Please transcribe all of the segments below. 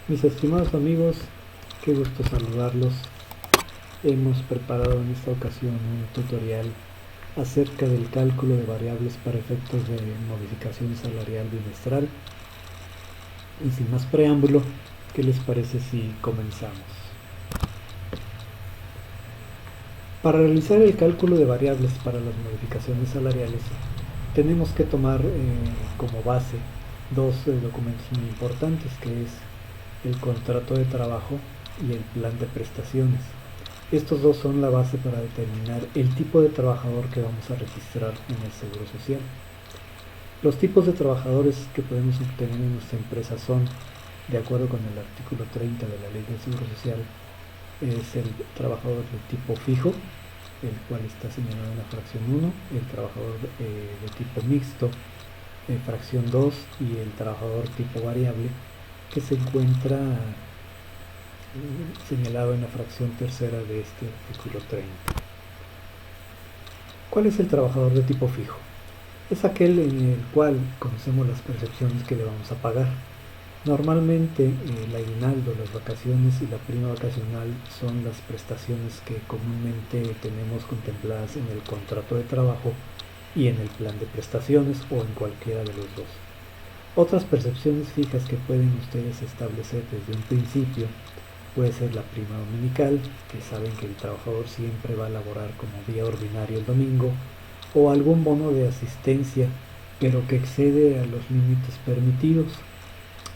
Mis estimados amigos, qué gusto saludarlos. Hemos preparado en esta ocasión un tutorial acerca del cálculo de variables para efectos de modificación salarial bimestral. Y sin más preámbulo, ¿qué les parece si comenzamos? Para realizar el cálculo de variables para las modificaciones salariales, tenemos que tomar como base dos documentos muy importantes, que es el contrato de trabajo y el plan de prestaciones. Estos dos son la base para determinar el tipo de trabajador que vamos a registrar en el Seguro Social. Los tipos de trabajadores que podemos obtener en nuestra empresa son, de acuerdo con el artículo 30 de la Ley del Seguro Social, es el trabajador de tipo fijo, el cual está señalado en la fracción 1, el trabajador de tipo mixto, fracción 2, y el trabajador tipo variable, que se encuentra señalado en la fracción tercera de este artículo 30. ¿Cuál es el trabajador de tipo fijo? Es aquel en el cual conocemos las percepciones que le vamos a pagar. Normalmente el aguinaldo, las vacaciones y la prima vacacional son las prestaciones que comúnmente tenemos contempladas en el contrato de trabajo y en el plan de prestaciones o en cualquiera de los dos. Otras percepciones fijas que pueden ustedes establecer desde un principio puede ser la prima dominical, que saben que el trabajador siempre va a laborar como día ordinario el domingo, o algún bono de asistencia, pero que excede a los límites permitidos.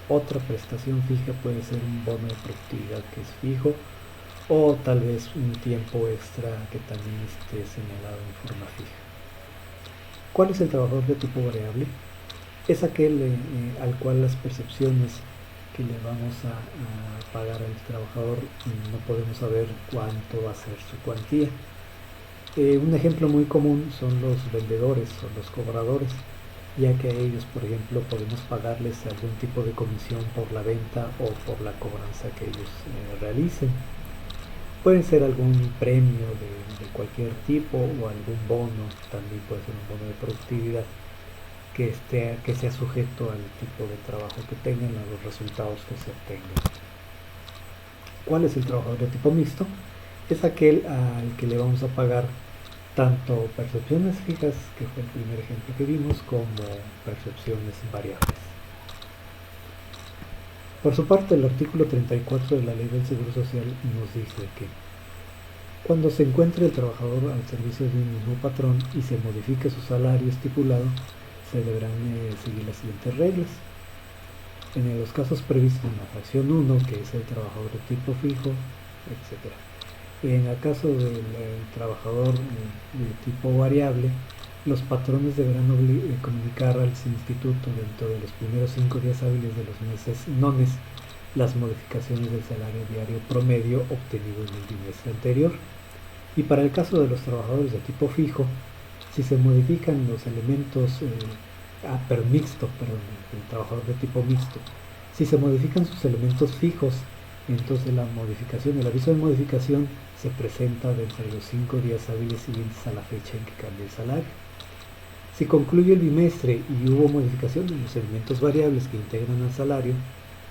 Otra prestación fija puede ser un bono de productividad que es fijo, o tal vez un tiempo extra que también esté señalado en forma fija. ¿Cuál es el trabajador de tipo variable? Es aquel al cual las percepciones que le vamos a pagar al trabajador no podemos saber cuánto va a ser su cuantía. Un ejemplo muy común son los vendedores o los cobradores, ya que a ellos, por ejemplo, podemos pagarles algún tipo de comisión por la venta o por la cobranza que ellos realicen. Puede ser algún premio de cualquier tipo o algún bono, también puede ser un bono de productividad que sea sujeto al tipo de trabajo que tengan, a los resultados que se obtengan. ¿Cuál es el trabajador de tipo mixto? Es aquel al que le vamos a pagar tanto percepciones fijas, que fue el primer ejemplo que vimos, como percepciones variables. Por su parte, el artículo 34 de la Ley del Seguro Social nos dice que cuando se encuentre el trabajador al servicio de un mismo patrón y se modifique su salario estipulado, se deberán seguir las siguientes reglas. En los casos previstos en la fracción 1, que es el trabajador de tipo fijo, etc. En el caso del trabajador de tipo variable, los patrones deberán comunicar al instituto dentro de los primeros 5 días hábiles de los meses nones las modificaciones del salario diario promedio obtenido en el bimestre anterior. Y para el caso de los trabajadores de tipo fijo, si se modifican los elementos el trabajador de tipo mixto, si se modifican sus elementos fijos, entonces la modificación, el aviso de modificación se presenta dentro de los 5 días hábiles siguientes a la fecha en que cambie el salario. Si concluye el bimestre y hubo modificación de los elementos variables que integran al salario,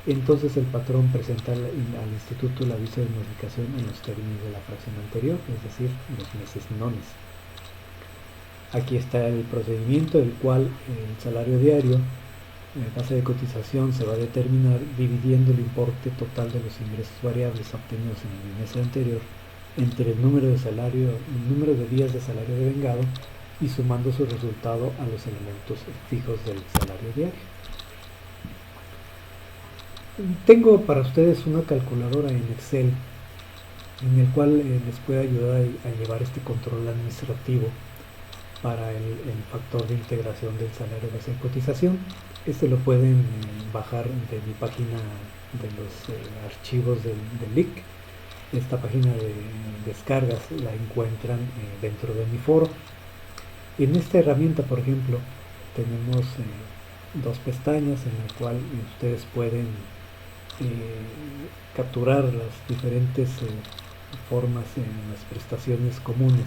entonces el patrón presenta al instituto el aviso de modificación en los términos de la fracción anterior, es decir, los meses nones. Aquí está el procedimiento, el cual el salario diario en base de cotización se va a determinar dividiendo el importe total de los ingresos variables obtenidos en el bimestre anterior entre el número de días de salario devengado y sumando su resultado a los elementos fijos del salario diario. Tengo para ustedes una calculadora en Excel en el cual les puede ayudar a llevar este control administrativo para el factor de integración del salario base de cotización. Este lo pueden bajar de mi página de los archivos del LIC. Esta página de descargas la encuentran dentro de mi foro. En esta herramienta, por ejemplo, tenemos dos pestañas en la cual ustedes pueden capturar las diferentes formas en las prestaciones comunes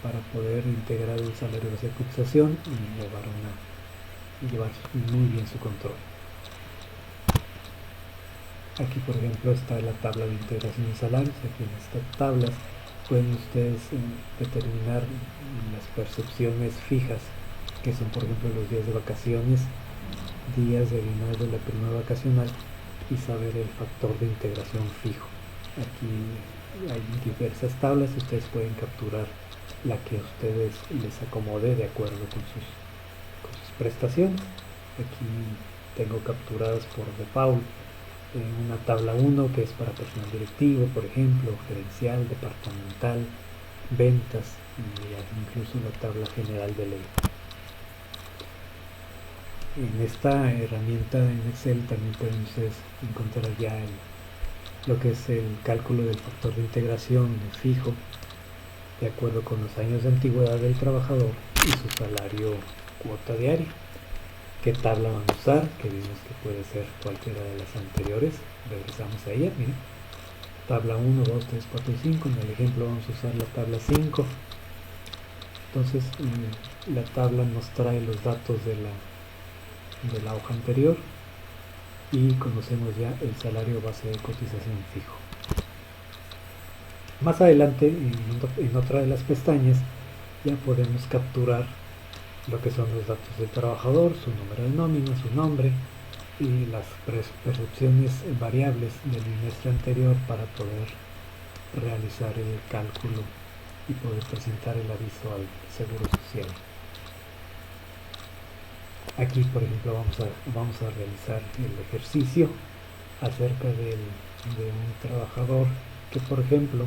para poder integrar el salario de cotización y llevar muy bien su control. Aquí por ejemplo está la tabla de integración de salarios. Aquí en estas tablas pueden ustedes determinar las percepciones fijas, que son por ejemplo los días de vacaciones, días de aguinaldo de la prima vacacional, y saber el factor de integración fijo. Aquí hay diversas tablas y ustedes pueden capturar la que a ustedes les acomode de acuerdo con sus prestaciones. Aquí tengo capturadas por default una tabla 1 que es para personal directivo, por ejemplo, gerencial, departamental, ventas, y incluso la tabla general de ley. En esta herramienta en Excel también pueden ustedes encontrar ya lo que es el cálculo del factor de integración fijo de acuerdo con los años de antigüedad del trabajador y su salario cuota diaria. ¿Qué tabla van a usar? Que vimos que puede ser cualquiera de las anteriores. Regresamos a ella, miren. Tabla 1, 2, 3, 4 y 5. En el ejemplo vamos a usar la tabla 5. Entonces la tabla nos trae los datos de la hoja anterior y conocemos ya el salario base de cotización fijo. Más adelante, en otra de las pestañas, ya podemos capturar lo que son los datos del trabajador, su número de nómina, su nombre y las percepciones variables del bimestre anterior para poder realizar el cálculo y poder presentar el aviso al Seguro Social. Aquí, por ejemplo, vamos a realizar el ejercicio acerca de un trabajador que, por ejemplo,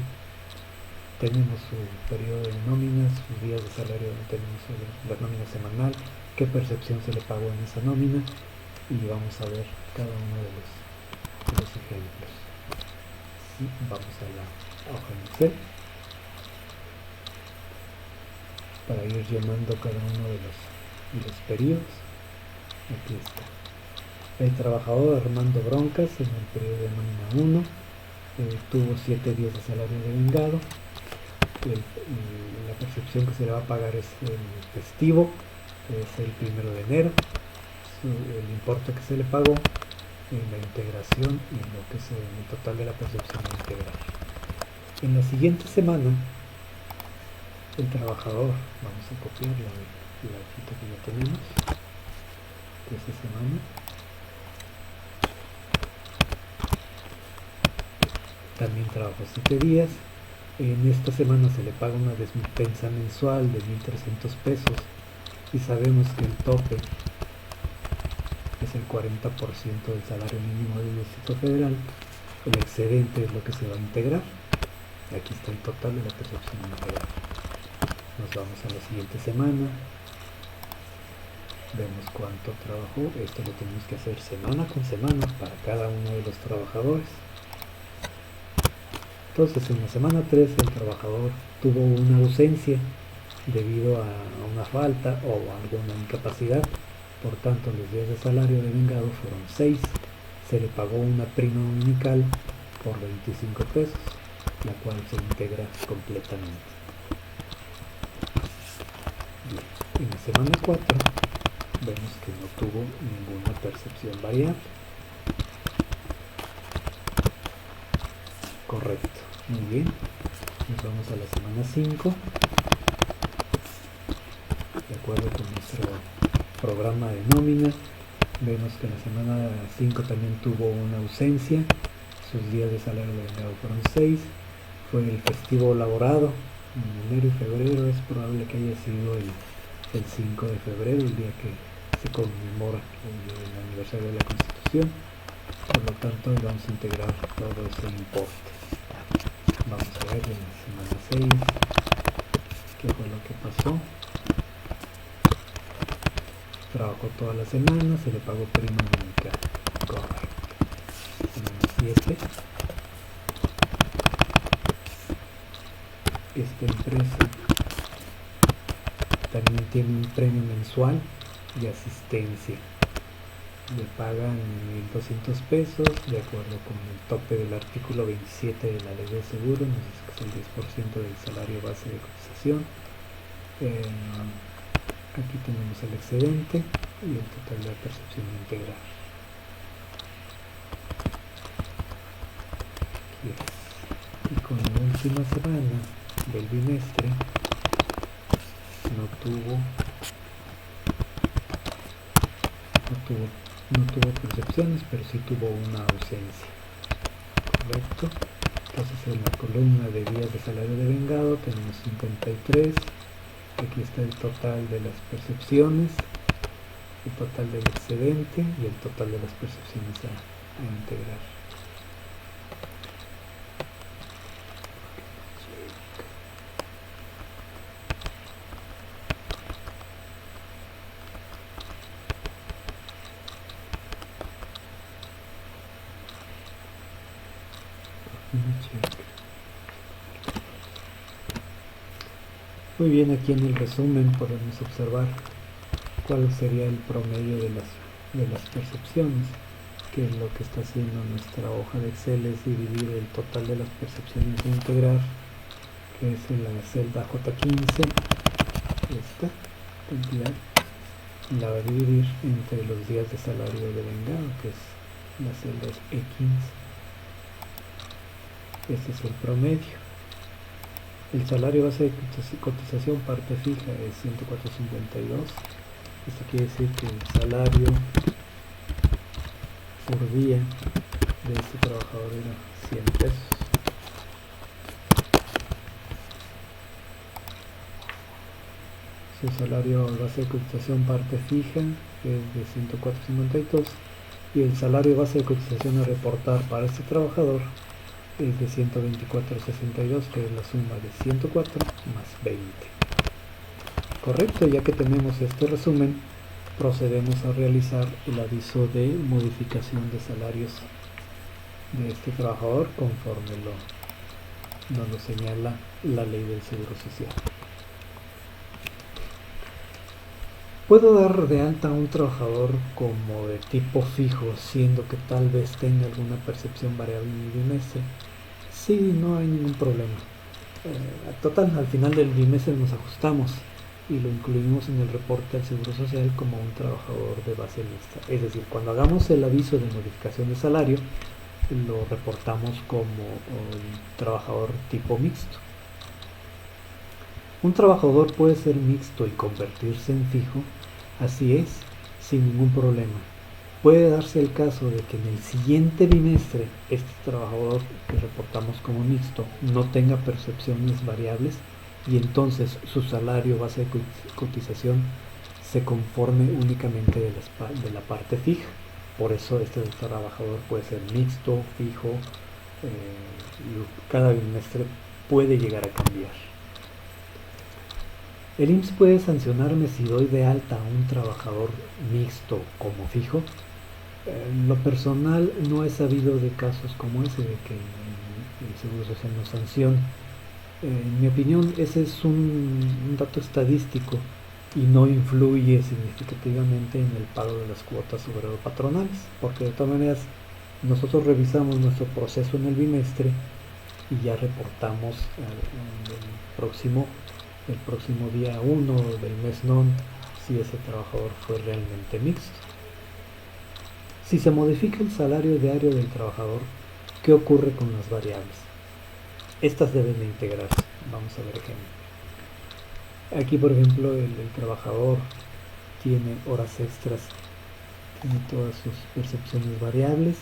tenemos su periodo de nóminas, sus días de salario, tenemos la nómina semanal, qué percepción se le pagó en esa nómina, y vamos a ver cada uno de los ejemplos. Y vamos a la hoja en Excel para ir llenando cada uno de los periodos. Aquí está. El trabajador Armando Broncas en el periodo de nómina 1 tuvo 7 días de salario devengado. La percepción que se le va a pagar es el festivo, es el 1 de enero, el importe que se le pagó, la integración y lo que es el total de la percepción integral. En la siguiente semana, el trabajador, vamos a copiar la hojita que ya tenemos de esa semana. También trabajó 7 días. En esta semana se le paga una despensa mensual de 1.300 pesos y sabemos que el tope es el 40% del salario mínimo del Distrito Federal. El excedente es lo que se va a integrar. Aquí está el total de la percepción integral. Nos vamos a la siguiente semana. Vemos cuánto trabajó. Esto lo tenemos que hacer semana con semana para cada uno de los trabajadores. Entonces en la semana 3 el trabajador tuvo una ausencia debido a una falta o a alguna incapacidad, por tanto los días de salario devengado fueron 6, se le pagó una prima dominical por 25 pesos, la cual se integra completamente. Bien. En la semana 4 vemos que no tuvo ninguna percepción variable. Correcto. Muy bien, nos vamos a la semana 5, de acuerdo con nuestro programa de nómina. Vemos que en la semana 5 también tuvo una ausencia, sus días de salario devengado fueron 6, fue el festivo laborado en enero y febrero, es probable que haya sido el 5 de febrero, el día que se conmemora el aniversario de la Constitución, por lo tanto vamos a integrar todo ese importe. Vamos a ver en la semana 6 qué fue lo que pasó. Trabajó toda la semana, se le pagó prima dominical. Correcto. Semana 7. Esta empresa también tiene un premio mensual de asistencia. Le pagan 1.200 pesos de acuerdo con el tope del artículo 27 de la ley de seguro, nos dice que es el 10% del salario base de cotización. Aquí tenemos el excedente y el total de la percepción integral. última semana del bimestre no tuvo percepciones, pero sí tuvo una ausencia. Correcto. Entonces en la columna de días de salario devengado tenemos 53. Aquí está el total de las percepciones, el total del excedente y el total de las percepciones a integrar. Muy bien, aquí en el resumen podemos observar cuál sería el promedio de las percepciones, que lo que está haciendo nuestra hoja de Excel es dividir el total de las percepciones a integrar, que es en la celda J15, esta cantidad, la va a dividir entre los días de salario devengado, que es la celda E15. Este es el promedio. El salario base de cotización parte fija es 104.52. Esto quiere decir que el salario por día de este trabajador era 100 pesos. Su salario base de cotización parte fija es de 104.52 y el salario base de cotización a reportar para este trabajador es de 124.62, que es la suma de 104 más 20. Correcto, ya que tenemos este resumen, procedemos a realizar el aviso de modificación de salarios de este trabajador conforme nos lo señala la ley del Seguro Social. ¿Puedo dar de alta a un trabajador como de tipo fijo, siendo que tal vez tenga alguna percepción variable en el bimestre? Sí, no hay ningún problema. Total, al final del bimestre nos ajustamos y lo incluimos en el reporte al Seguro Social como un trabajador de base mixta. Es decir, cuando hagamos el aviso de modificación de salario, lo reportamos como un trabajador tipo mixto. Un trabajador puede ser mixto y convertirse en fijo, así es, sin ningún problema. Puede darse el caso de que en el siguiente bimestre este trabajador que reportamos como mixto no tenga percepciones variables y entonces su salario base de cotización se conforme únicamente de la parte fija. Por eso este trabajador puede ser mixto, fijo, y cada bimestre puede llegar a cambiar. El IMSS puede sancionarme si doy de alta a un trabajador mixto como fijo. En lo personal no he sabido de casos como ese, de que el Seguro Social nos sancione. En mi opinión, ese es un dato estadístico y no influye significativamente en el pago de las cuotas obrero-patronales, porque de todas maneras nosotros revisamos nuestro proceso en el bimestre y ya reportamos el próximo día 1 del mes non si ese trabajador fue realmente mixto. Si se modifica el salario diario del trabajador, ¿qué ocurre con las variables? Estas deben de integrarse. Vamos a ver ejemplo. Aquí, por ejemplo, el trabajador tiene horas extras, tiene todas sus percepciones variables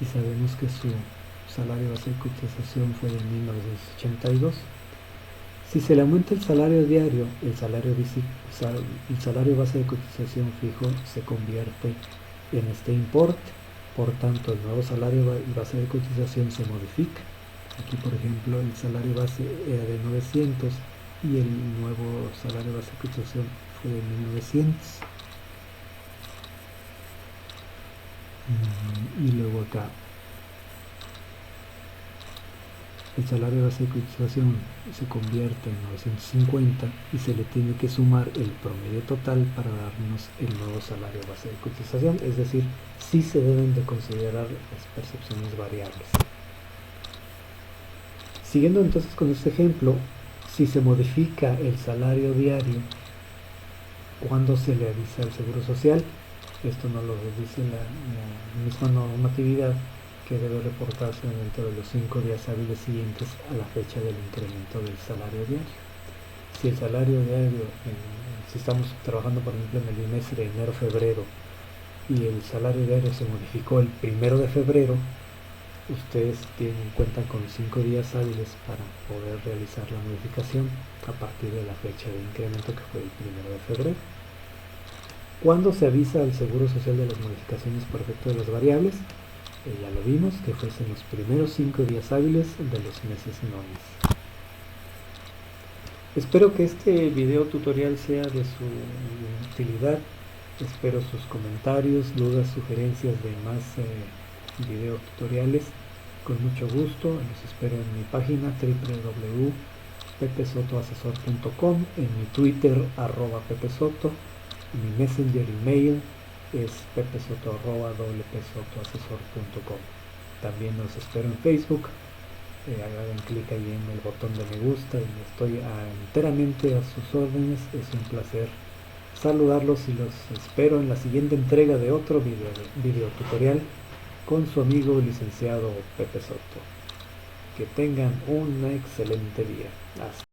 y sabemos que su salario base de cotización fue de 1982. Si se le aumenta el salario diario, el salario base de cotización fijo se convierte en este importe. Por tanto, el nuevo salario base de cotización se modifica. Aquí, por ejemplo, el salario base era de 900 y el nuevo salario base de cotización fue de 1900. Y luego acá el salario base de cotización se convierte en 950 y se le tiene que sumar el promedio total para darnos el nuevo salario base de cotización. Es decir, sí se deben de considerar las percepciones variables. Siguiendo entonces con este ejemplo, si se modifica el salario diario, ¿cuándo se le avisa al Seguro Social? Esto nos lo dice la misma normatividad, que debe reportarse dentro de los 5 días hábiles siguientes a la fecha del incremento del salario diario. Si el salario diario, si estamos trabajando por ejemplo en el bimestre de enero-febrero y el salario diario se modificó el 1 de febrero, ustedes cuentan con 5 días hábiles para poder realizar la modificación a partir de la fecha de incremento que fue el 1 de febrero. ¿Cuándo se avisa al Seguro Social de las modificaciones por efecto de las variables? Ya lo vimos, que fuesen los primeros 5 días hábiles de los meses nones. Espero que este video tutorial sea de su utilidad. Espero sus comentarios, dudas, sugerencias de más video tutoriales. Con mucho gusto, los espero en mi página www.pepesotoasesor.com, en mi Twitter @pepesoto, mi messenger email es pepesoto@wpsotoasesor.com. También los espero en Facebook. Hagan clic ahí en el botón de me gusta y estoy enteramente a sus órdenes. Es un placer saludarlos y los espero en la siguiente entrega de otro video tutorial con su amigo licenciado Pepe Soto. Que tengan un excelente día. Hasta